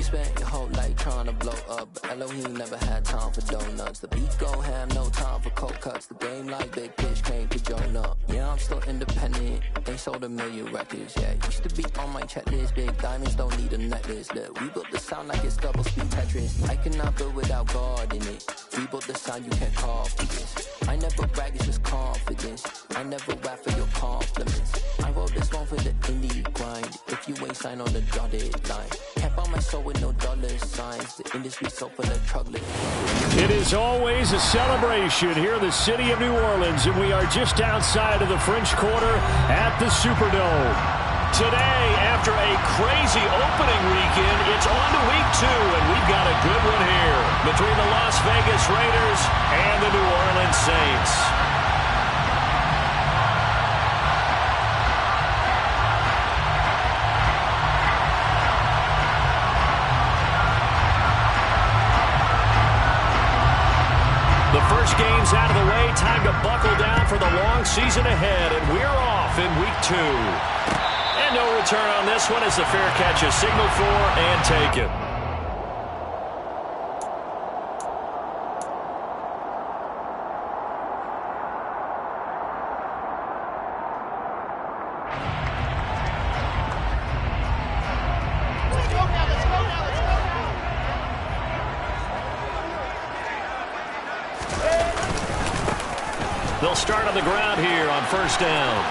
spent your whole life trying to blow up, but Elohim never had time for donuts. The beat gon' have no time for cold cuts. The game like Big Fish came to join up. Yeah, I'm still independent. Ain't sold a million records, yeah. Used to be on my checklist. Big diamonds don't need a necklace. Look, we built the sound like it's double speed Tetris. I cannot build without God in it. We built the sound you can't copy this. I never brag, it's just confidence. I never rap for your compliments. I wrote this one for the indie grind. If you ain't signed on the dotted line, can't buy my soul with no dollar signs. The industry so full of chocolate. It is always a celebration here in the city of New Orleans, and we are just outside of the French Quarter at the Superdome. Today, after a crazy opening weekend, it's on to week 2, and we've got a good one here between the Las Vegas Raiders and the New Orleans Saints. The first game's out of the way. Time to buckle down for the long season ahead, and we're off in week 2. And no return on this one as the fair catch is signaled for and taken. They'll start on the ground here on first down.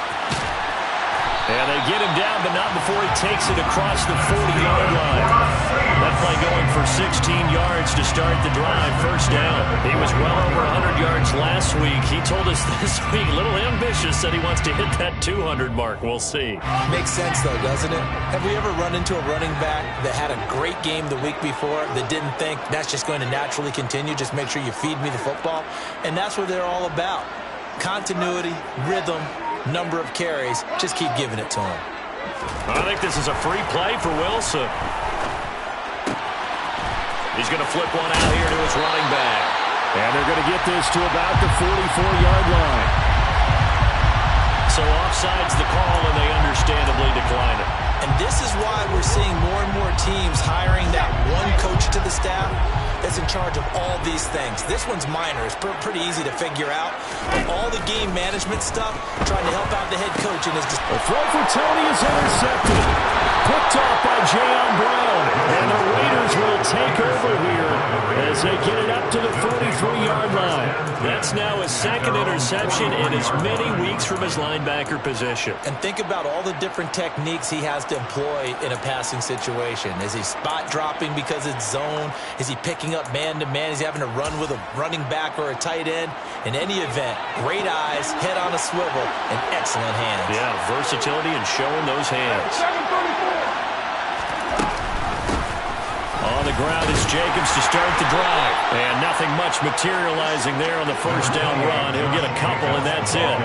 And they get him down, but not before he takes it across the 40-yard line. That play going for 16 yards to start the drive, first down. He was well over 100 yards last week. He told us this week, a little ambitious, that he wants to hit that 200 mark. We'll see. Makes sense, though, doesn't it? Have we ever run into a running back that had a great game the week before that didn't think that's just going to naturally continue? Just make sure you feed me the football. And that's what they're all about. Continuity, rhythm, number of carries. Just keep giving it to him. I think this is a free play for Wilson. He's going to flip one out here to his running back. And they're going to get this to about the 44-yard line. So offside's the call, and they understandably decline it. And this is why we're seeing more and more teams hiring that one coach to the staff that's in charge of all these things. This one's minor. It's pretty easy to figure out. But all the game management stuff, trying to help out the head coach in his... The throw for Tony is intercepted. Picked off by Jayon Brown. And the Raiders will take over here as they get it up to the 43-yard line. That's now his second interception in as many weeks from his linebacker position. And think about all the different techniques he has to employ in a passing situation. Is he spot dropping because it's zone? Is he picking up man-to-man? Is he having to run with a running back or a tight end? In any event, great eyes, head on a swivel, and excellent hands. Yeah, versatility and showing those hands. On the ground is Jacobs to start the drive. And nothing much materializing there on the first down run. He'll get a couple, and that's it.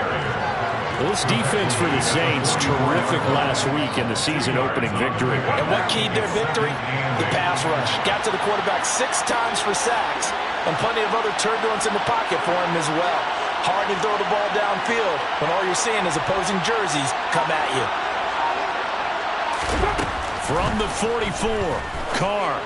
Well, this defense for the Saints, terrific last week in the season-opening victory. And what keyed their victory? The pass rush. Got to the quarterback 6 times for sacks, and plenty of other turbulence in the pocket for him as well. Hard to throw the ball downfield when all you're seeing is opposing jerseys come at you. From the 44, Carr.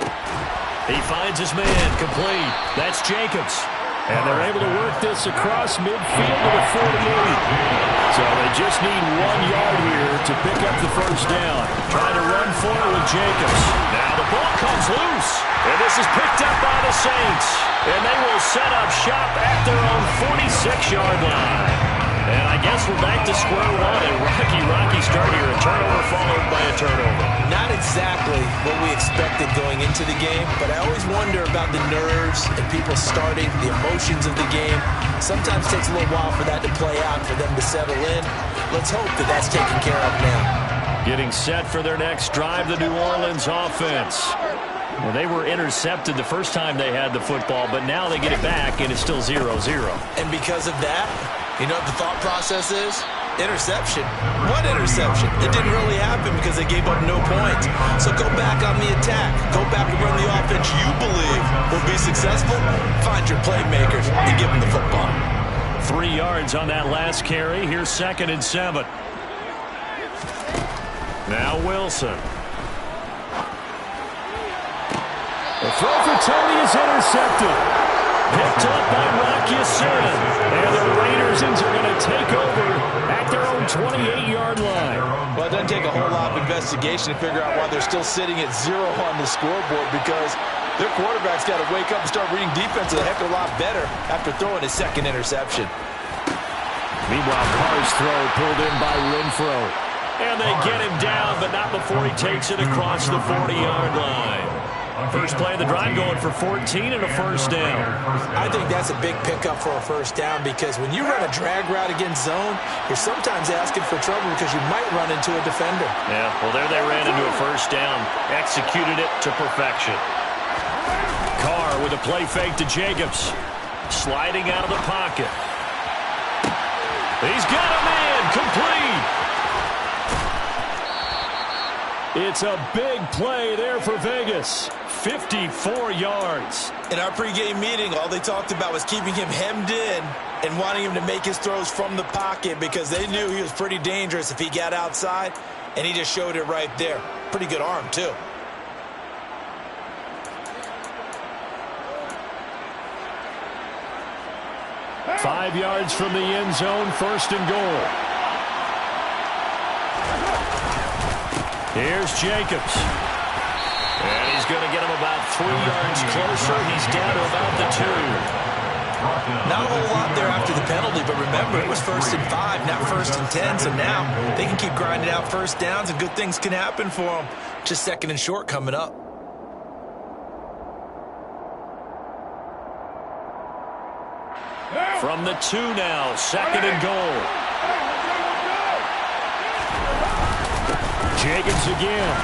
He finds his man, complete. That's Jacobs. And they're able to work this across midfield to the 48. So they just need 1 yard here to pick up the first down. Trying to run forward with Jacobs. Now the ball comes loose. And this is picked up by the Saints. And they will set up shop at their own 46-yard line. And I guess we're back to square one. A rocky start here. A turnover followed by a turnover. Not exactly what we expected going into the game, but I always wonder about the nerves and people starting, the emotions of the game. Sometimes it takes a little while for that to play out, for them to settle in. Let's hope that that's taken care of now. Getting set for their next drive, the New Orleans offense. Well, they were intercepted the first time they had the football, but now they get it back, and it's still 0-0. And because of that, you know what the thought process is? Interception. What interception? It didn't really happen because they gave up no points. So go back on the attack. Go back and run the offense you believe will be successful. Find your playmakers and give them the football. 3 yards on that last carry. Here's 2nd and 7. Now Wilson. The throw for Tony is intercepted. Picked up by Rock Ya-Sin. And the Raiders are going to take over at their own 28-yard line. Well, it doesn't take a whole lot of investigation to figure out why they're still sitting at 0 on the scoreboard, because their quarterback's got to wake up and start reading defense a heck of a lot better after throwing his second interception. Meanwhile, Carr's throw pulled in by Renfro. And they get him down, but not before he takes it across the 40-yard line. First play of the drive going for 14 and a first down. I think that's a big pickup for a first down, because when you run a drag route against zone, you're sometimes asking for trouble because you might run into a defender. Yeah, well, there they ran into a first down. Executed it to perfection. Carr with a play fake to Jacobs. Sliding out of the pocket. He's got a man. Complete. It's a big play there for Vegas. 54 yards. In our pregame meeting, all they talked about was keeping him hemmed in and wanting him to make his throws from the pocket, because they knew he was pretty dangerous if he got outside, and he just showed it right there. Pretty good arm, too. Five yards from the end zone, first and goal. Here's Jacobs. And he's going to get him about 3 yards closer. He's down to about the 2. Not a whole lot there after the penalty, but remember, it was 1st and 5, not 1st and 10, so now they can keep grinding out first downs and good things can happen for them. Just 2nd and short coming up. From the 2 now, 2nd and goal. Jacobs again.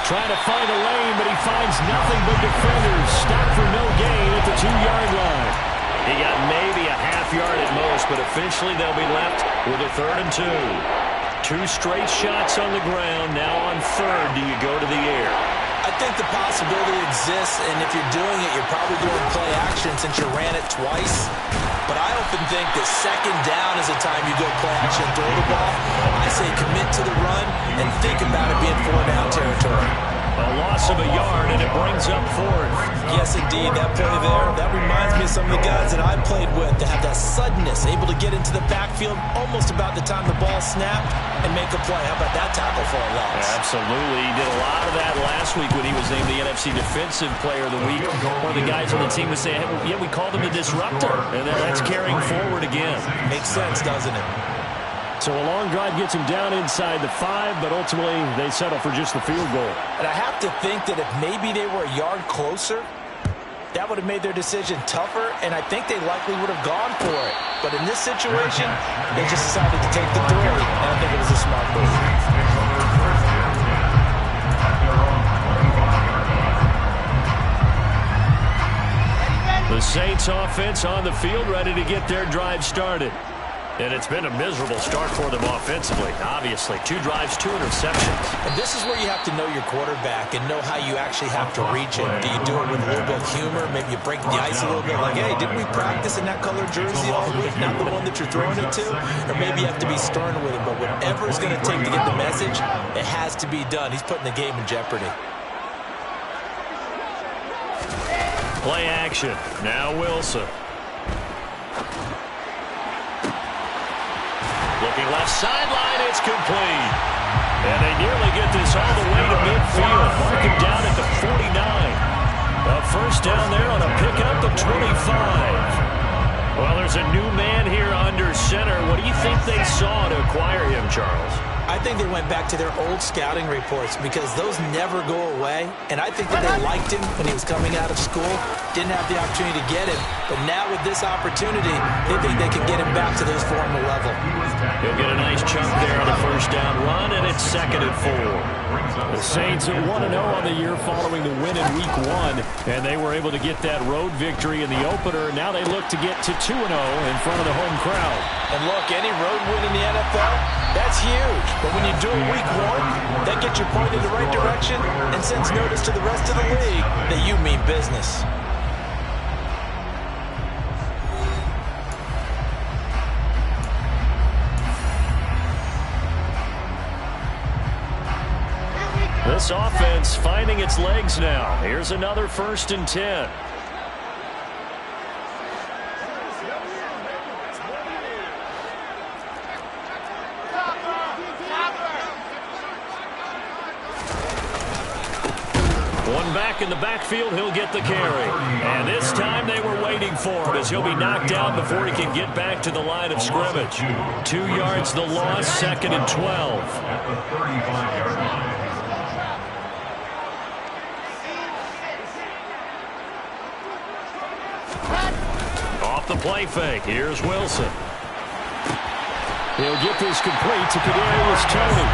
Trying to find a lane, but he finds nothing but defenders. Stopped for no gain at the 2-yard line. He got maybe a half yard at most, but officially they'll be left with a 3rd and 2. 2 straight shots on the ground. Now on 3rd, do you go to the air? I think the possibility exists, and if you're doing it, you're probably doing play action since you ran it twice. But I often think that 2nd down is the time you go play action and throw the ball. I say commit to the run and think about it being 4-down territory. A loss of a yard, and it brings up 4th. Yes, indeed. That play there, that reminds me of some of the guys that I played with that have that suddenness, able to get into the backfield almost about the time the ball snapped and make a play. How about that tackle for a loss? Absolutely. He did a lot of that last week when he was named the NFC Defensive Player of the Week. One of the guys on the team would say, hey, yeah, we called him the disruptor. And then that's carrying forward again. Makes sense, doesn't it? So a long drive gets him down inside the 5, but ultimately they settle for just the field goal. And I have to think that if maybe they were a yard closer, that would have made their decision tougher, and I think they likely would have gone for it. But in this situation, they just decided to take the 3, and I think it was a smart move. The Saints offense on the field, ready to get their drive started. And it's been a miserable start for them offensively, obviously. 2 drives, 2 interceptions. And this is where you have to know your quarterback and know how you actually have to reach him. Do you do it with a little bit of humor? Maybe you break the ice a little bit, like, hey, didn't we practice in that color jersey all week, not the one that you're throwing it to? Or maybe you have to be stern with him. But whatever it's going to take to get the message, it has to be done. He's putting the game in jeopardy. Play action. Now Wilson. Looking left sideline, it's complete. And they nearly get this all the way to midfield. Mark him down at the 49. A first down there on a pickup of 25. Well, there's a new man here under center. What do you think they saw to acquire him, Charles? I think they went back to their old scouting reports because those never go away. And I think that they liked him when he was coming out of school. Didn't have the opportunity to get him. But now with this opportunity, they think they can get him back to those former level. He'll get a nice chunk there on the first down run, and it's 2nd and 4. The Saints are 1-0 on the year following the win in Week 1. And they were able to get that road victory in the opener. Now they look to get to 2-0 in front of the home crowd. And look, any road win in the NFL, that's huge. But when you do it Week 1, that gets you pointed in the right direction and sends notice to the rest of the league that you mean business. This this offense finding its legs now. Here's another 1st and 10. One back in the backfield, he'll get the carry. And this time they were waiting for him as he'll be knocked down before he can get back to the line of scrimmage. 2 yards the loss, 2nd and 12. At the 35-yard line. Off the play fake, here's Wilson. He'll get this complete to Kadarius Toney.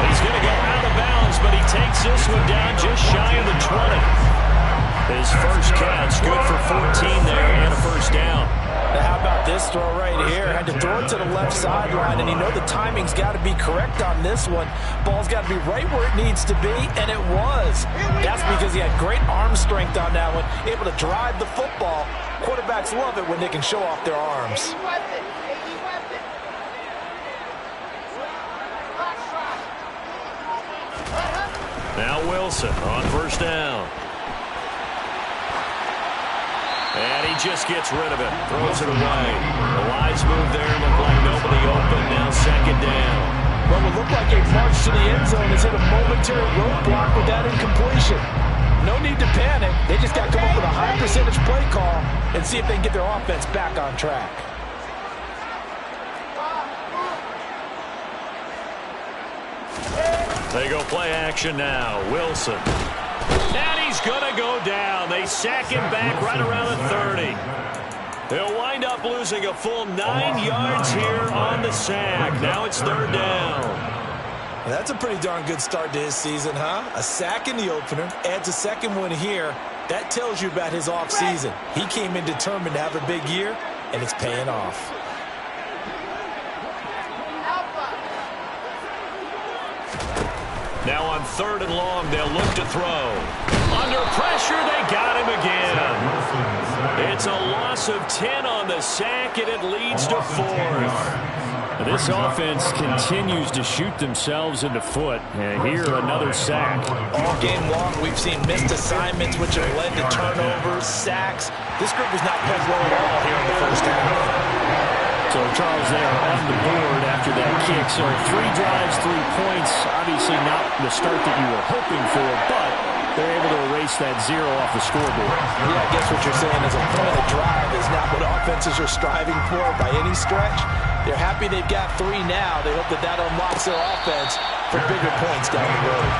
He's going to go out of bounds, but he takes this one down just shy of the 20. His first catch, good for 14 there and a 1st down. Now how about this throw right here? Had to throw it to the left sideline, and you know the timing's got to be correct on this one. Ball's got to be right where it needs to be, and it was. That's because he had great arm strength on that one, able to drive the football. Quarterbacks love it when they can show off their arms. Now Wilson on 1st down. And he just gets rid of it. Throws it away. The wise move there. Looked like nobody open. Now 2nd down. What would look like a march to the end zone has hit a momentary roadblock with that incompletion. No need to panic. They just got to come up with a high percentage play call and see if they can get their offense back on track. They go play action now. Wilson. And he's going to go down. They sack him back right around the 30. He'll wind up losing a full 9 yards here on the sack. Now it's 3rd down. That's a pretty darn good start to his season, huh? A sack in the opener, adds a 2nd one here. That tells you about his offseason. He came in determined to have a big year, and it's paying off. Now on 3rd and long, they'll look to throw. Under pressure, they got him again. It's a loss of 10 on the sack, and it leads to 4th. This offense continues to shoot themselves in the foot. And here, another sack. All game long, we've seen missed assignments, which have led to turnovers, sacks. This group was not playing well at all here in the 1st half. So, Charles, they are on the board after that kick. So 3 drives, 3 points. Obviously not the start that you were hoping for, but they're able to erase that 0 off the scoreboard. Yeah, I guess what you're saying is a point of the drive is not what offenses are striving for by any stretch. They're happy they've got 3 now. They hope that that unlocks their offense for bigger points down the road.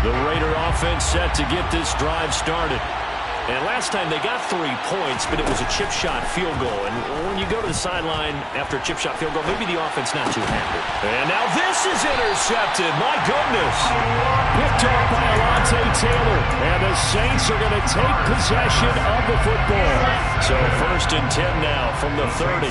The Raider offense set to get this drive started. And last time they got 3 points, but it was a chip shot field goal. And when you go to the sideline after a chip shot field goal, maybe the offense not too happy. And now this is intercepted. My goodness. Picked off by Alontae Taylor. And the Saints are going to take possession of the football. So 1st and 10 now from the 30.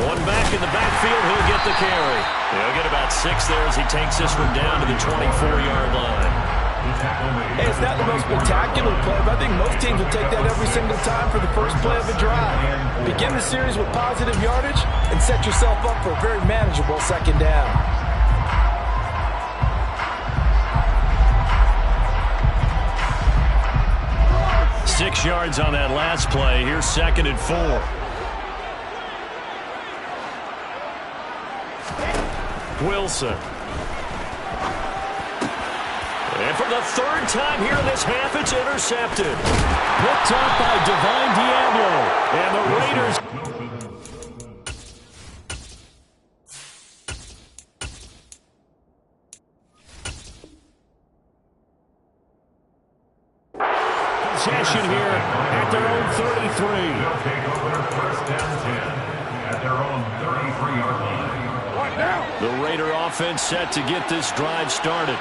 One back in the backfield, he'll get the carry. He'll get about 6 there as he takes this one down to the 24-yard line. Hey, it's not the most spectacular play, but I think most teams will take that every single time for the first play of a drive. Begin the series with positive yardage and set yourself up for a very manageable 2nd down. Six yards on that last play. Here's 2nd and 4. Wilson. And for the 3rd time here in this half, it's intercepted. Picked up by Divine Diablo. And the Raiders. Possession here at their own 33. They'll take over 1st down 10 at their own 33-yard line. The Raider offense set to get this drive started.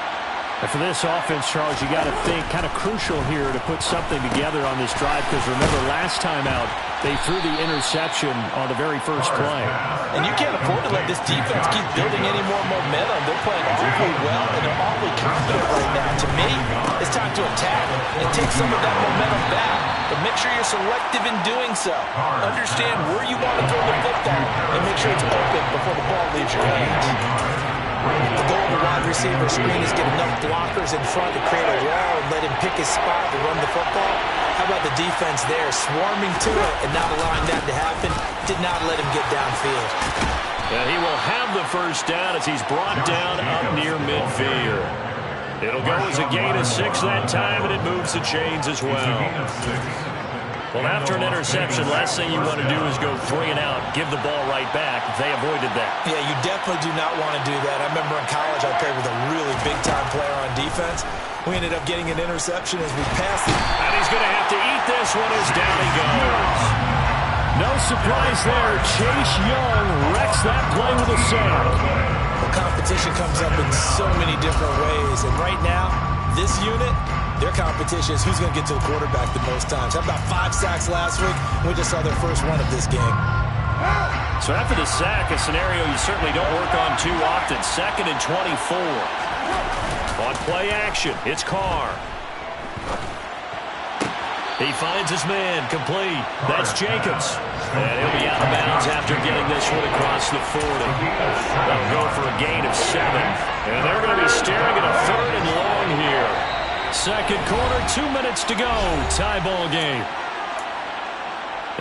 And for this offense, Charles, you got to think kind of crucial here to put something together on this drive, because remember last time out they threw the interception on the very first play. And you can't afford to let this defense keep building any more momentum. They're playing awfully well, and they're awfully confident right now. To me, it's time to attack and take some of that momentum back. But make sure you're selective in doing so. Understand where you want to throw the football, and make sure it's open before the ball leaves your hands. The goal of the wide receiver screen is get enough blockers in front to create a wall and let him pick his spot to run the football. How about the defense there, swarming to it and not allowing that to happen? Did not let him get downfield. And he will have the first down as he's brought down up near midfield. It'll go as a gain of 6 that time, and it moves the chains as well. Well, after an interception, last thing you want to do is go 3 and out, give the ball right back. They avoided that. Yeah, you definitely do not want to do that. I remember in college I played with a really big-time player on defense. We ended up getting an interception as we passed it. And he's going to have to eat this one as down he goes. No surprise there. Chase Young wrecks that play with a sack. The competition comes up in so many different ways. And right now, this unit, their competition is who's going to get to the quarterback the most times. How about 5 sacks last week? We just saw their first one of this game. So after the sack, a scenario you certainly don't work on too often. 2nd and 24. On play action, it's Carr. He finds his man, complete. That's Jacobs. And he'll be out of bounds after getting this one across the 40. They'll go for a gain of 7. And they're going to be staring at a 3rd and long here. Second quarter, 2 minutes to go. Tie ball game.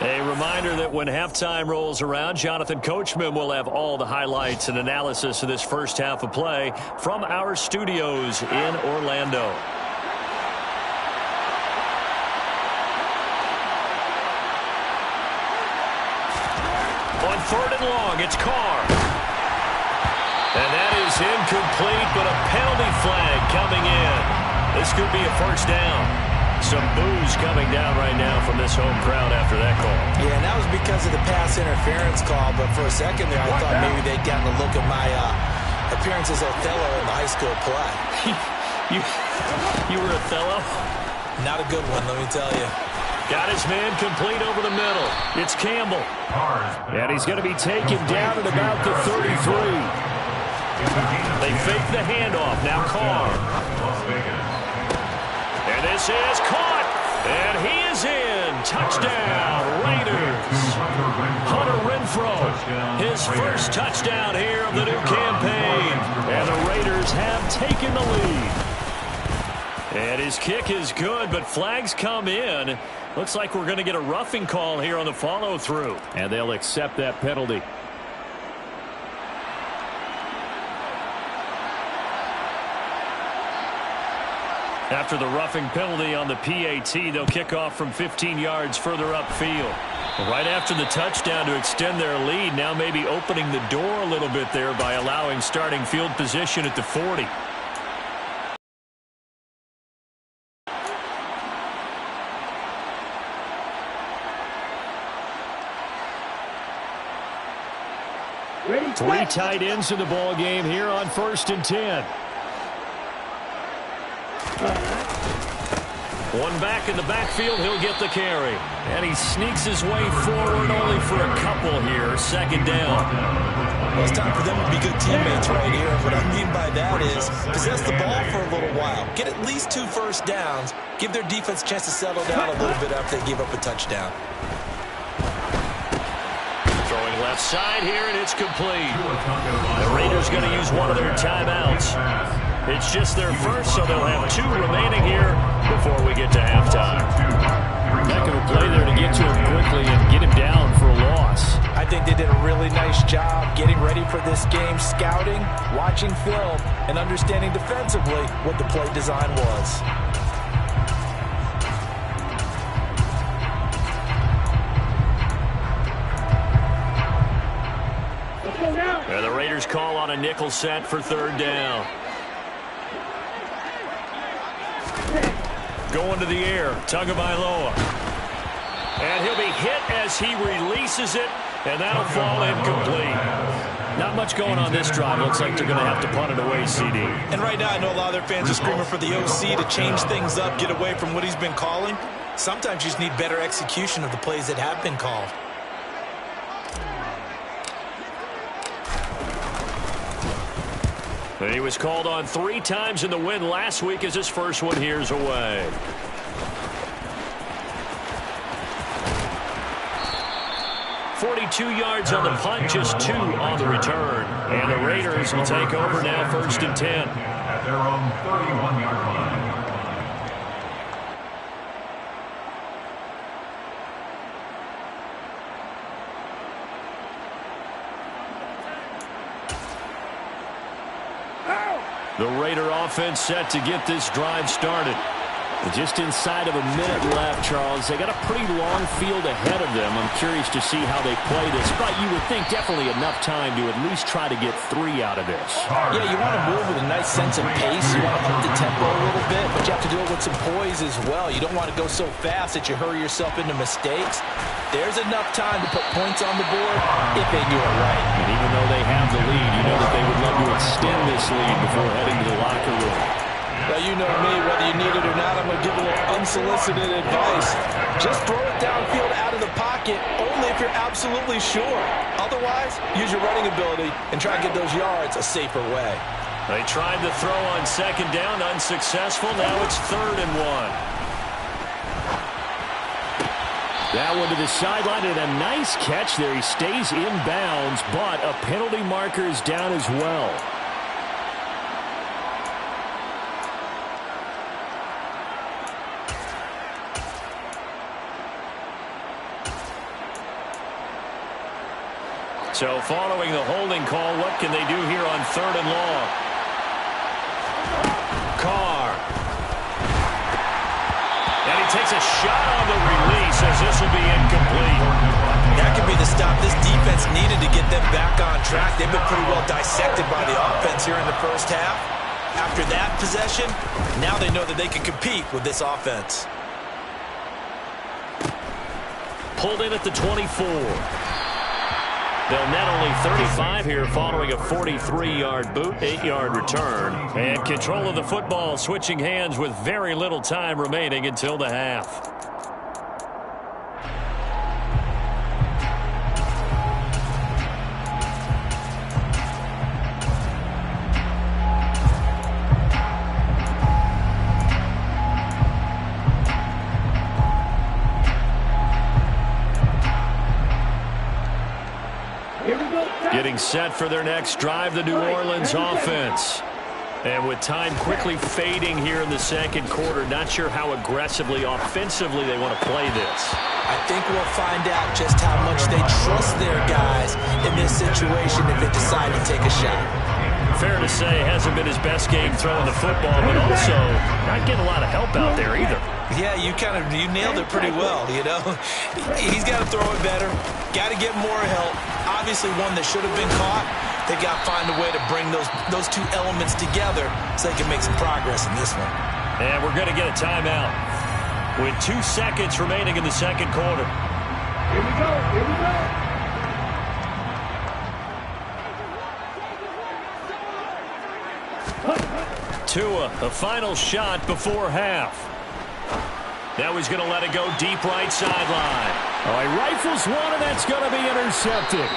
A reminder that when halftime rolls around, Jonathan Coachman will have all the highlights and analysis of this first half of play from our studios in Orlando. On 3rd and long, it's Carr. And that is incomplete, but a penalty flag coming in. This could be a first down. Some boos coming down right now from this home crowd after that call. Yeah, and that was because of the pass interference call, but for a second there I thought maybe they'd gotten a look at my appearance as Othello in the high school play. You were Othello? Not a good one, let me tell you. Got his man complete over the middle. It's Campbell. And he's going to be taken down at about the 33. They fake the handoff. Now Carr. And this is caught. And he is in. Touchdown, Raiders. Hunter Renfrow, his first touchdown here of the new campaign. And the Raiders have taken the lead. And his kick is good, but flags come in. Looks like we're going to get a roughing call here on the follow-through. And they'll accept that penalty. After the roughing penalty on the PAT, they'll kick off from 15 yards further upfield. Right after the touchdown to extend their lead, now maybe opening the door a little bit there by allowing starting field position at the 40. Three tight ends in the ball game here on 1st and 10. One back in the backfield, he'll get the carry. And he sneaks his way forward only for a couple here. 2nd down. Well, it's time for them to be good teammates right here. What I mean by that is possess the ball for a little while. Get at least 2 first downs. Give their defense a chance to settle down a little bit after they give up a touchdown. Throwing left side here, and it's complete. The Raiders going to use one of their timeouts. It's just their first, so they'll have 2 remaining here before we get to halftime. Heck of a play there to get to him quickly and get him down for a loss. I think they did a really nice job getting ready for this game, scouting, watching film, and understanding defensively what the play design was. And the Raiders call on a nickel set for 3rd down. Going to the air, Tagovailoa. And he'll be hit as he releases it And that'll fall incomplete. Not much going on this drive. Looks like they're going to have to punt it away, CD. And right now I know a lot of their fans are screaming for the OC to change things up, get away from what he's been calling. Sometimes you just need better execution of the plays that have been called. And he was called on 3 times in the win last week as his first one here's away. .42 yards on the punt, just 2 on the return. And the Raiders will take over now, 1st and 10. At their own 31-yard line. The Raider offense set to get this drive started. Just inside of a minute left, Charles. They got a pretty long field ahead of them. I'm curious to see how they play this, but you would think definitely enough time to at least try to get 3 out of this. Yeah, you want to move with a nice sense of pace. You want to up the tempo a little bit, but you have to do it with some poise as well. You don't want to go so fast that you hurry yourself into mistakes. There's enough time to put points on the board if they do it right. And even though they have the lead, you know that they would love to extend this lead before heading to the locker room. Well, you know me, whether you need it or not, I'm going to give a little unsolicited advice. Just throw it downfield out of the pocket, only if you're absolutely sure. Otherwise, use your running ability and try to get those yards a safer way. They tried the throw on 2nd down, unsuccessful. Now it's 3rd and 1. That one to the sideline, and a nice catch there. He stays in bounds, but a penalty marker is down as well. So following the holding call, what can they do here on 3rd and long? Carr. And he takes a shot on the release as this will be incomplete. That could be the stop this defense needed to get them back on track. They've been pretty well dissected by the offense here in the first half. After that possession, now they know that they can compete with this offense. Pulled in at the 24. They'll net only 35 here following a 43-yard boot, 8-yard return. And control of the football, switching hands with very little time remaining until the half. Getting set for their next drive, the New Orleans offense. And with time quickly fading here in the 2nd quarter, not sure how aggressively, offensively they want to play this. I think we'll find out just how much they trust their guys in this situation if they decide to take a shot. Fair to say, hasn't been his best game throwing the football, but also not getting a lot of help out there either. Yeah, you nailed it pretty well, you know. He's got to throw it better, got to get more help. Obviously one that should have been caught. They've got to find a way to bring those 2 elements together so they can make some progress in this one. And we're going to get a timeout with 2 seconds remaining in the 2nd quarter. Here we go. Here we go. Tua, a final shot before half. Now he's going to let it go deep right sideline. Oh, he rifles one, and that's going to be intercepted.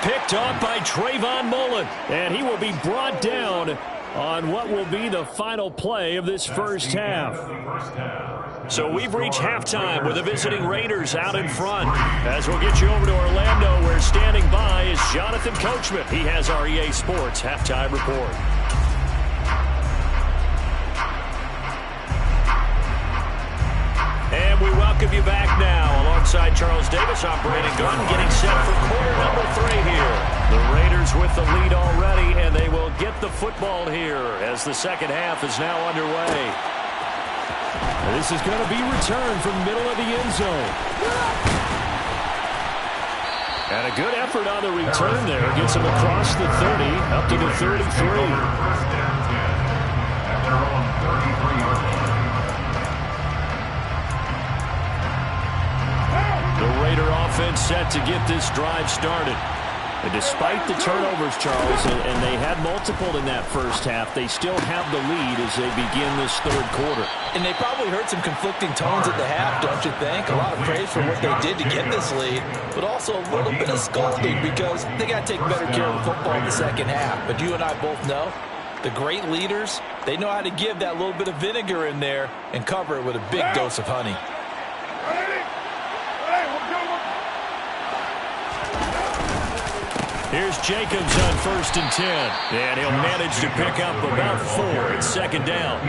Picked off by Trayvon Mullen, and he will be brought down on what will be the final play of this first half. So we've reached halftime with the visiting Raiders out in front. As we'll get you over to Orlando, where standing by is Jonathan Coachman. He has our EA Sports halftime report. And we welcome you back now. Alongside Charles Davis, I'm Brandon Gunn, getting set for quarter number 3 here. The Raiders with the lead already, and they will get the football here as the 2nd half is now underway. This is going to be returned from middle of the end zone. And a good effort on the return there. Gets him across the 30, up to the 33. First down 10 at their own 33-yard line. The Raider offense offense set to get this drive started. And despite the turnovers, Charles, and they had multiple in that first half, they still have the lead as they begin this third quarter. And they probably heard some conflicting tones at the half, don't you think? A lot of praise for what they did to get this lead, but also a little bit of scolding because they got to take better care of the football in the second half. But you and I both know the great leaders, they know how to give that little bit of vinegar in there and cover it with a big dose of honey. Here's Jacobs on 1st and 10. And he'll manage to pick up about 4. It's second down.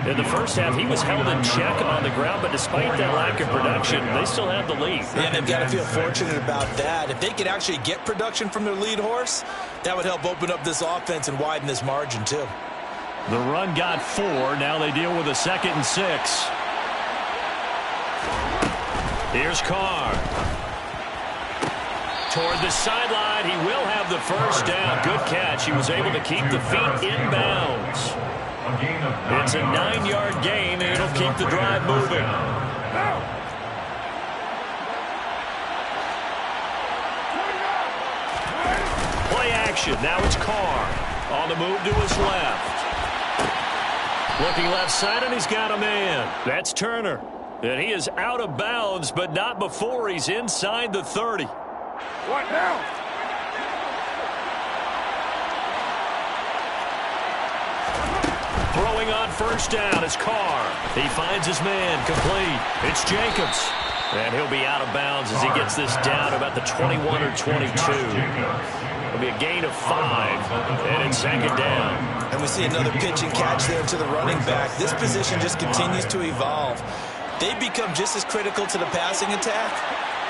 In the first half, he was held in check on the ground, but despite that lack of production, they still have the lead. Yeah, they've got to feel fortunate about that. If they could actually get production from their lead horse, that would help open up this offense and widen this margin, too. The run got 4. Now they deal with a 2nd and 6. Here's Carr. Toward the sideline, he will have the first down. Good catch. He was able to keep the feet in bounds. It's a 9-yard gain, and it'll keep the drive moving. Play action. Now it's Carr on the move to his left. Looking left side, and he's got a man. That's Turner. And he is out of bounds, but not before he's inside the 30. What now? Throwing on first down is Carr. He finds his man complete. It's Jacobs. And he'll be out of bounds as he gets this down about the 21 or 22. It'll be a gain of 5. And it's second down. And we see another pitch and catch there to the running back. This position just continues to evolve. They become just as critical to the passing attack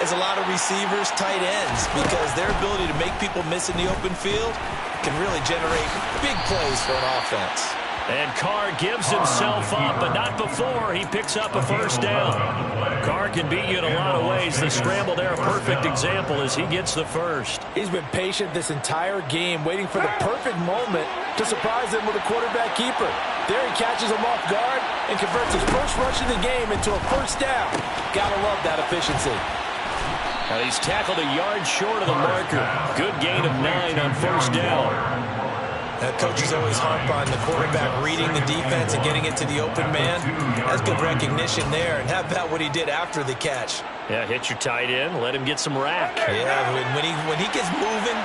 as a lot of receivers, tight ends, because their ability to make people miss in the open field can really generate big plays for an offense. And Carr gives himself up, but not before he picks up a first down. Carr can beat you in a lot of ways. The scramble there, a perfect example as he gets the first. He's been patient this entire game, waiting for the perfect moment to surprise him with a quarterback keeper. There he catches him off guard and converts his first rush of the game into a first down. Gotta love that efficiency. And he's tackled a yard short of the marker. Good gain of 9 on first down. Coaches always harp on the quarterback reading the defense and getting it to the open man. That's good recognition there. And how about what he did after the catch? Yeah, hit your tight end, let him get some rack. Yeah, when he gets moving,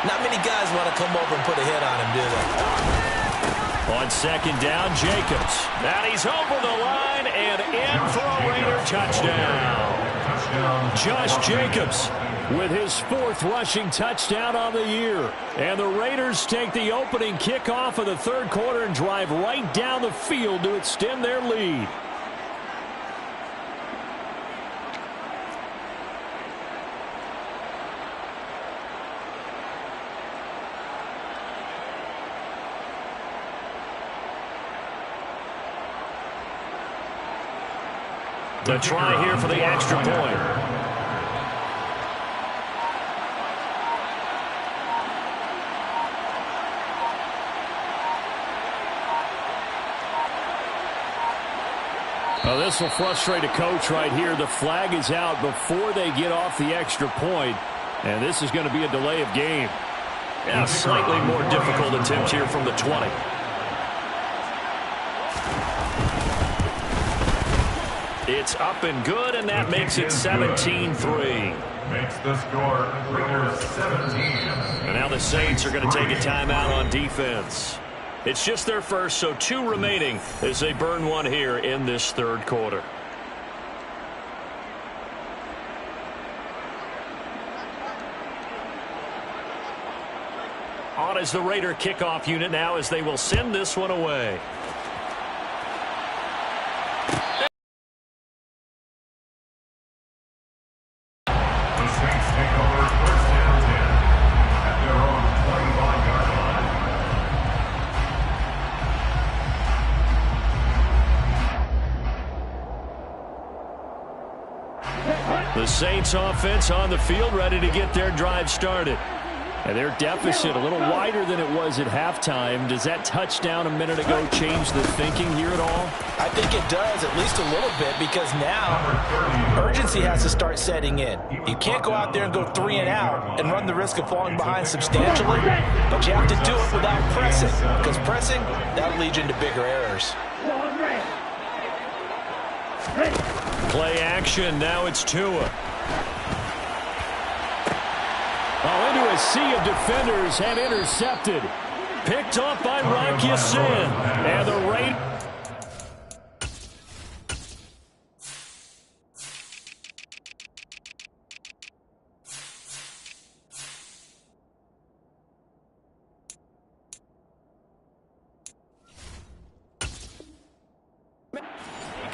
not many guys want to come over and put a hit on him, do they? On second down, Jacobs. And he's over the line and in for a Raider touchdown. Josh Jacobs with his 4th rushing touchdown on the year. And the Raiders take the opening kickoff of the third quarter and drive right down the field to extend their lead. The try here for the extra point. Well, this will frustrate a coach right here. The flag is out before they get off the extra point, and this is going to be a delay of game. Yeah, a slightly more difficult attempt here from the 20. It's up and good, and that makes it 17-3. Makes the score Raiders 17. And now the Saints are going to take a timeout on defense. It's just their first, so 2 remaining as they burn one here in this third quarter. On is the Raider kickoff unit now as they will send this one away. The Saints take over 1st and 10 at their own 25-yard line. The Saints offense on the field ready to get their drive started. And their deficit a little wider than it was at halftime. Does that touchdown a minute ago change the thinking here at all? I think it does, at least a little bit, because now urgency has to start setting in. You can't go out there and go 3 and out and run the risk of falling behind substantially, but you have to do it without pressing, because pressing, that'll lead you into bigger errors. Play action. Now it's Tua. Oh, into a sea of defenders and intercepted. Picked off by Rock Ya-Sin. And the rate.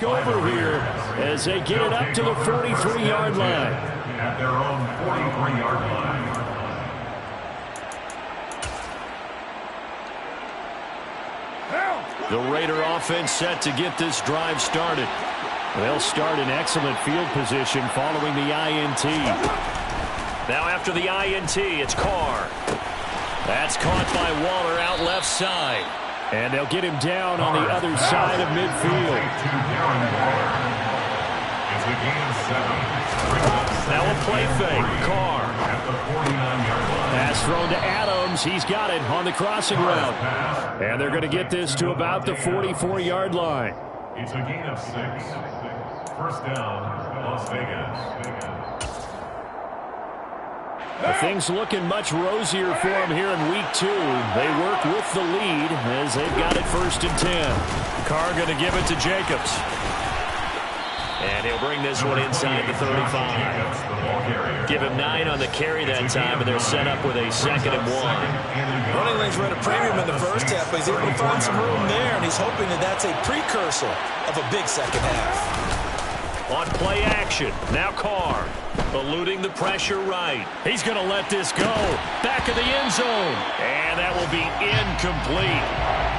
Over here as they get it up to the 43-yard line. At their own 43-yard line. The Raider offense set to get this drive started. They'll start in excellent field position following the INT. Now after the INT, it's Carr. That's caught by Waller out left side. And they'll get him down on the other side of midfield. Now a play fake. Carr. Pass thrown to Adams. He's got it on the crossing route. And they're going to get this to about the 44-yard line. It's a gain of 6. First down, Las Vegas. Things looking much rosier for them here in week 2. They work with the lead as they've got it 1st and 10. Carr going to give it to Jacobs. And he'll bring this one inside the 35. Give him 9 on the carry that time, and they're set up with a 2nd and 1. Running lanes were at a premium in the first half, but he's able to find some room there, and he's hoping that that's a precursor of a big second half. On play action, now Carr, eluding the pressure right. He's going to let this go. Back of the end zone. And that will be incomplete.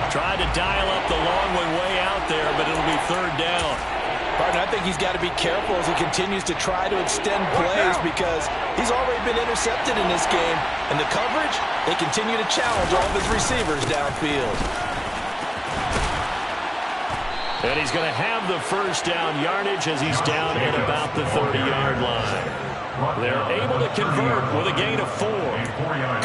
Tried to dial up the long one way out there, but it'll be 3rd down. Partner, I think he's got to be careful as he continues to try to extend plays because he's already been intercepted in this game. And the coverage, they continue to challenge all of his receivers downfield. And he's going to have the 1st down yardage as he's down at about the 30-yard line. They're able to convert with a gain of 4.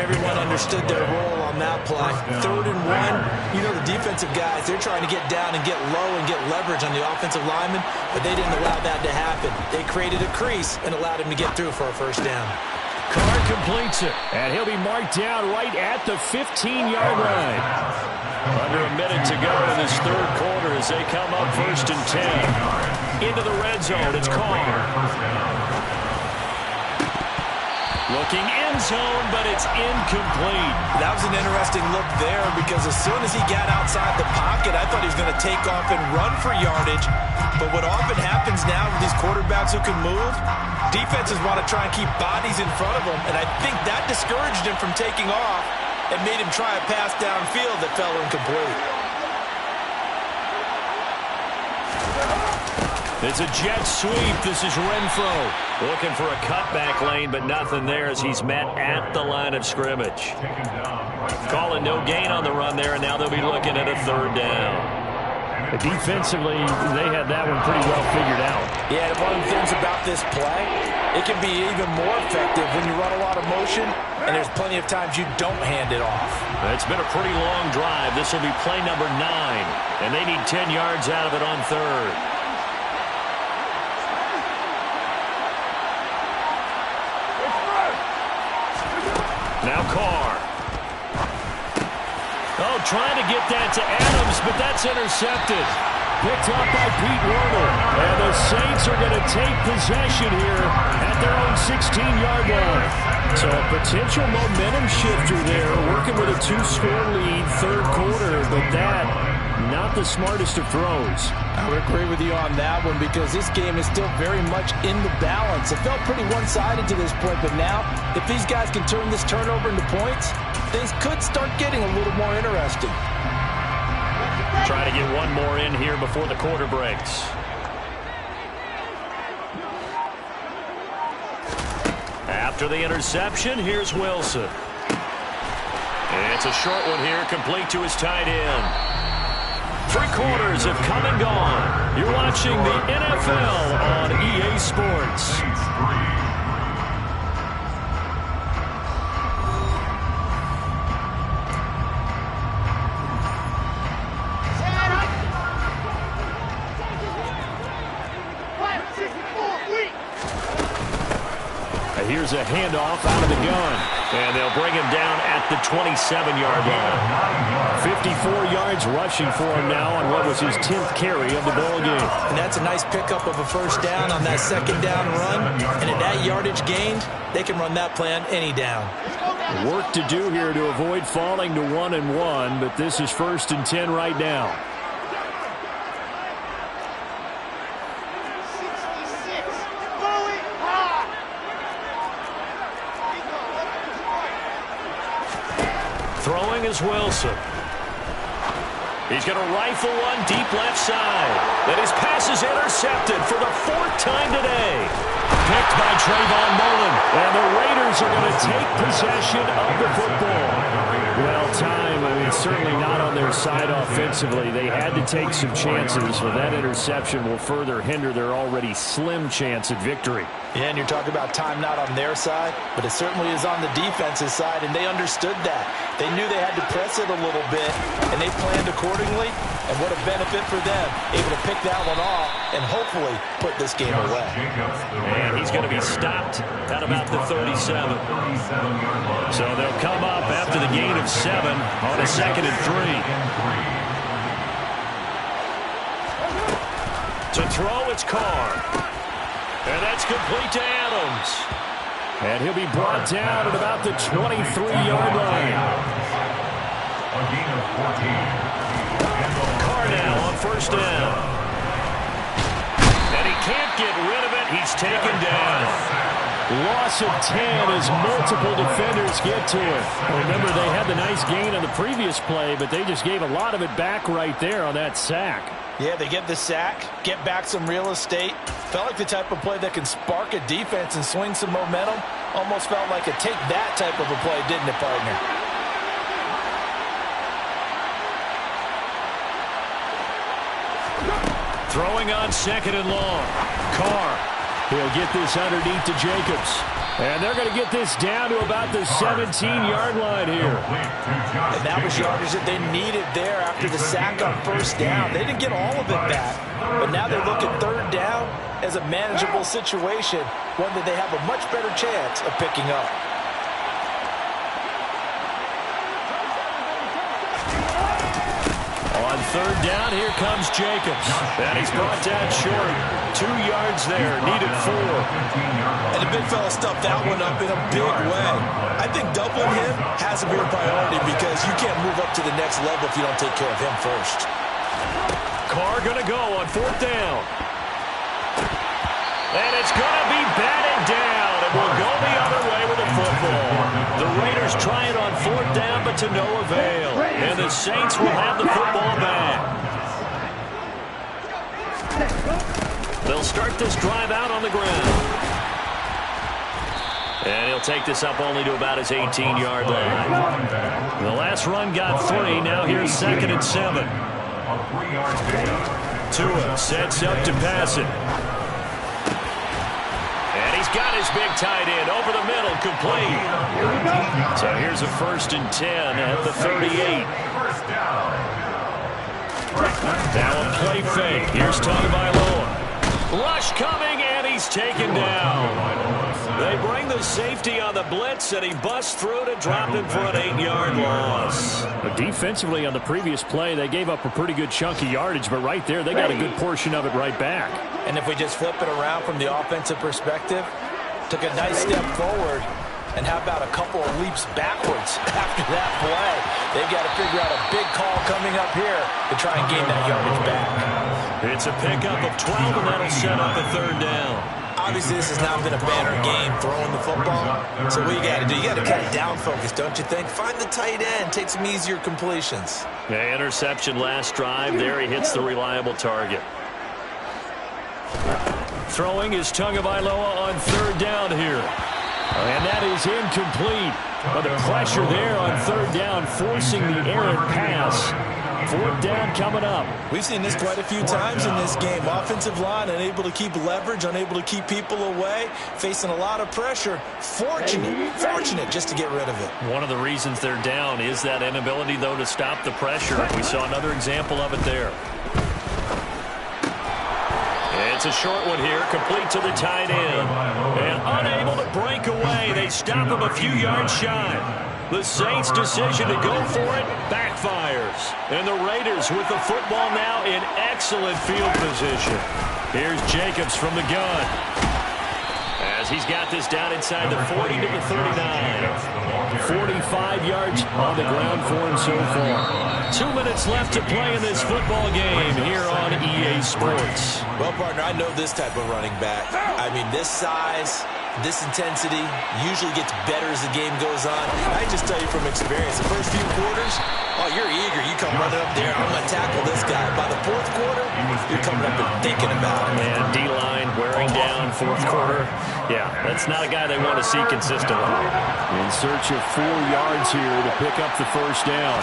Everyone understood their role on that play. 3rd and 1. You know the defensive guys, they're trying to get down and get low and get leverage on the offensive lineman, but they didn't allow that to happen. They created a crease and allowed him to get through for a 1st down. Carr completes it, and he'll be marked down right at the 15-yard line. Under a minute to go in this 3rd quarter as they come up 1st and 10. Into the red zone, it's Carr. Looking end zone, but it's incomplete. That was an interesting look there because as soon as he got outside the pocket, I thought he was going to take off and run for yardage. But what often happens now with these quarterbacks who can move, defenses want to try and keep bodies in front of them, and I think that discouraged him from taking off and made him try a pass downfield that fell incomplete. It's a jet sweep. This is Renfro looking for a cutback lane, but nothing there as he's met at the line of scrimmage. Calling no gain on the run there, and now they'll be looking at a 3rd down. Defensively, they had that one pretty well figured out. Yeah, one of the things about this play, it can be even more effective when you run a lot of motion, and there's plenty of times you don't hand it off. It's been a pretty long drive. This will be play number 9, and they need 10 yards out of it on 3rd. Now Carr. Oh, trying to get that to Adams, but that's intercepted. Picked up by Pete Werner. And the Saints are going to take possession here at their own 16-yard line. So a potential momentum shifter there, working with a 2-score lead, 3rd quarter, but that, not the smartest of throws. I would agree with you on that one because this game is still very much in the balance. It felt pretty one-sided to this point, but now, if these guys can turn this turnover into points, things could start getting a little more interesting. Try to get one more in here before the quarter breaks. After the interception, here's Wilson. It's a short one here, complete to his tight end. 3 quarters have come and gone. You're watching the NFL on EA Sports. Here's a handoff out of the gun. And they'll bring him down at the 27-yard line. 54 yards rushing for him now on what was his 10th carry of the ball game. And that's a nice pickup of a first down on that second down run. And at that yardage gained, they can run that play on any down. Work to do here to avoid falling to 1-1, but this is 1st and 10 right now. Throwing is Wilson. He's going to rifle one deep left side. And his pass is intercepted for the 4th time today. Picked by Trayvon Mullen. And the Raiders are going to take possession of the football. Well, time, certainly not on their side offensively. They had to take some chances, but that interception will further hinder their already slim chance at victory. Yeah, and you're talking about time not on their side, but it certainly is on the defense's side, and they understood that. They knew they had to press it a little bit, and they planned accordingly, and what a benefit for them, able to pick that one off and hopefully put this game away. And he's going to be stopped at about the 37. So they'll come up after the gain of 7 on a 2nd and 3. To throw, it's Carr. And that's complete to Adams. And he'll be brought down at about the 23-yard line. A gain of 14. Carr now on 1st down. And he can't get rid of it. He's taken down. Loss of 10 as multiple defenders get to it. Remember, they had the nice gain on the previous play, but they just gave a lot of it back right there on that sack. Yeah, they get the sack, get back some real estate. Felt like the type of play that can spark a defense and swing some momentum. Almost felt like a take-that type of a play, didn't it, partner? Throwing on 2nd and long. Carr. He'll get this underneath to Jacobs. And they're going to get this down to about the 17-yard line here. And that was yardage that they needed there after the sack on 1st down. They didn't get all of it back, but now they're looking 3rd down as a manageable situation, one that they have a much better chance of picking up. On 3rd down, here comes Jacobs. And he's brought down short. 2 yards there, needed 4. And the big fella stuffed that one up in a big way. I think doubling him has to be a priority because you can't move up to the next level if you don't take care of him first. Carr going to go on 4th down. And it's going to be batted down. And will go the other way with the football. The Raiders try it on 4th down, but to no avail. And the Saints will have the football back. They'll start this drive out on the ground. And he'll take this up only to about his 18-yard line. The last run got 3. Now here's 2nd and 7. Tua sets up to pass it. And he's got his big tight end over the middle, complete. So here's a 1st and 10 at the 38. Now a play fake. Here's Tagovailoa. Rush coming, and he's taken down. They bring the safety on the blitz, and he busts through to drop him for an 8-yard loss. But defensively on the previous play, they gave up a pretty good chunk of yardage, but right there, they got a good portion of it right back. And if we just flip it around from the offensive perspective, took a nice step forward, and how about a couple of leaps backwards after that play? They've got to figure out a big call coming up here to try and gain that yardage back. It's a pickup of 12, and that'll set up a 3rd down. Obviously, this has not been a banner game throwing the football. So what you got to do, you got to cut it down focus, don't you think? Find the tight end, take some easier completions. Yeah, interception last drive. There he hits the reliable target. Throwing is Tagovailoa on 3rd down here. And that is incomplete. But the pressure there on third down, forcing the errant pass. Fourth down coming up. We've seen this quite a few times in this game. Offensive line unable to keep leverage, unable to keep people away, facing a lot of pressure. Fortunate just to get rid of it. One of the reasons they're down is that inability, though, to stop the pressure. We saw another example of it there. It's a short one here, complete to the tight end. And unable to break away. They stop him a few yards shy. The Saints' decision to go for it backfires. And the Raiders with the football now in excellent field position. Here's Jacobs from the gun. As he's got this down inside the 40 to the 39. 45 yards on the ground for him so far. 2 minutes left to play in this football game here on EA Sports. Well, partner, I know this type of running back. I mean, this size, this intensity usually gets better as the game goes on. I just tell you from experience, the first few quarters, oh, you're eager. You come running up there, I'm going to tackle this guy. By the fourth quarter, you're coming up and thinking about it. And D-line wearing down fourth quarter. Yeah, that's not a guy they want to see consistently. In search of 4 yards here to pick up the first down.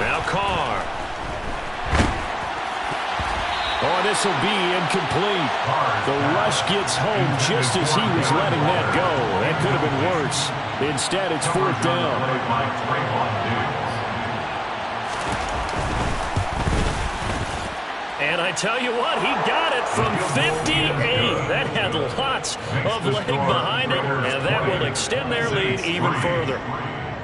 Now Carr. Oh, this will be incomplete. The rush gets home just as he was letting that go. That could have been worse. Instead, it's fourth down. And I tell you what, he got it from 58. That had lots of leg behind it, and that will extend their lead even further.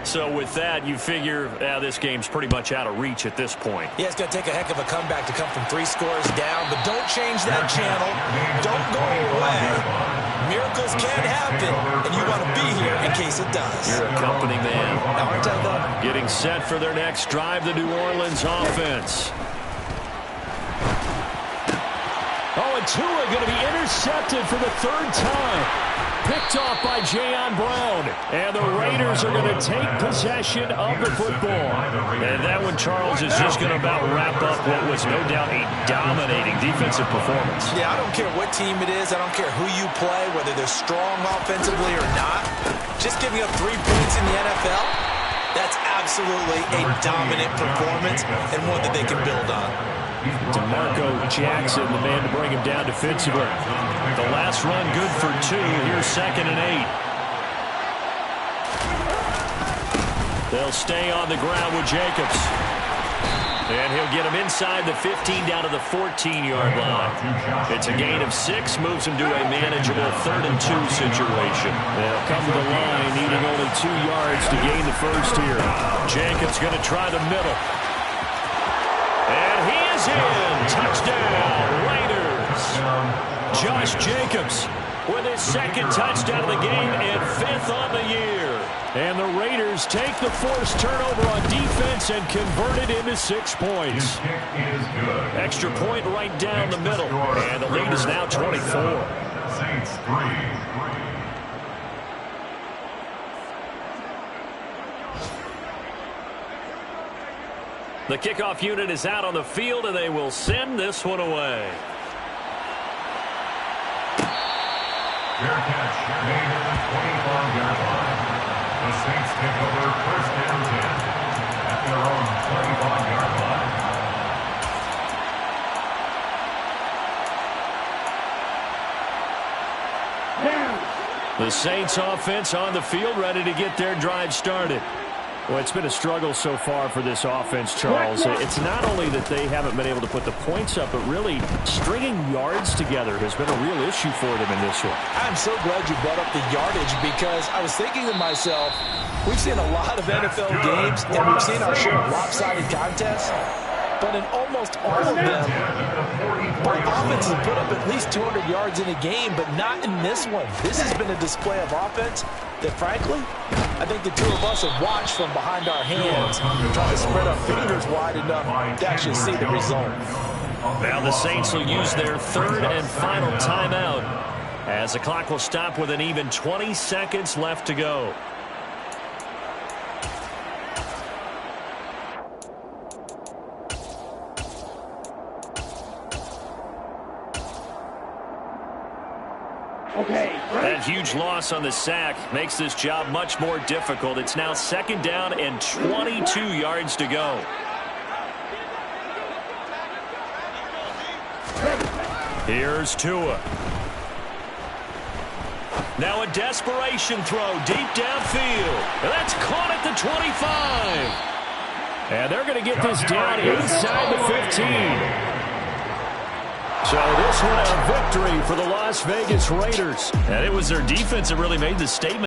So with that, you figure this game's pretty much out of reach at this point. Yeah, it's going to take a heck of a comeback to come from 3 scores down, but don't change that channel. Don't go away. Miracles can happen, and you want to be here in case it does. You're a company man. Aren't I, though? Getting set for their next drive, the New Orleans offense. Oh, and Tua going to be intercepted for the 3rd time. Picked off by Jayon Brown. And the Raiders are going to take possession of the football. And that one, Charles, is just going to about wrap up what was no doubt a dominating defensive performance. Yeah, I don't care what team it is. I don't care who you play, whether they're strong offensively or not. Just giving up 3 points in the NFL, that's absolutely a dominant performance and one that they can build on. DeMarco Jackson, the man to bring him down defensively. The last run good for 2. Here's 2nd and 8. They'll stay on the ground with Jacobs. And he'll get him inside the 15 down to the 14-yard line. It's a gain of 6, moves him to a manageable 3rd and 2 situation. They'll come to the line, needing only 2 yards to gain the first here. Jacobs going to try the middle. And he is in. Touchdown, Raiders. Josh Jacobs with his 2nd touchdown of the game and 5th on the year. And the Raiders take the forced turnover on defense and convert it into 6 points. Extra point right down the middle. And the lead is now 24. Saints 3. The kickoff unit is out on the field, and they will send this one away. Fair catch made at the 25-yard line. The Saints take over 1st and 10 at their own 25-yard line. The Saints offense on the field, ready to get their drive started. Well, it's been a struggle so far for this offense, Charles. It's not only that they haven't been able to put the points up, but really stringing yards together has been a real issue for them in this one. I'm so glad you brought up the yardage because I was thinking to myself, we've seen a lot of NFL games and we've seen our share of lopsided contests, but in almost all of them, both offenses put up at least 200 yards in a game, but not in this one. This has been a display of offense that, frankly, I think the 2 of us have watched from behind our hands, trying to spread our fingers wide enough to actually see the result. Now the Saints will use their 3rd and final timeout as the clock will stop with an even 20 seconds left to go. That huge loss on the sack makes this job much more difficult. It's now 2nd down and 22 yards to go. Here's Tua. Now a desperation throw deep downfield. And that's caught at the 25. And they're going to get this down inside the 15. So this one a victory for the Las Vegas Raiders. And it was their defense that really made the statement.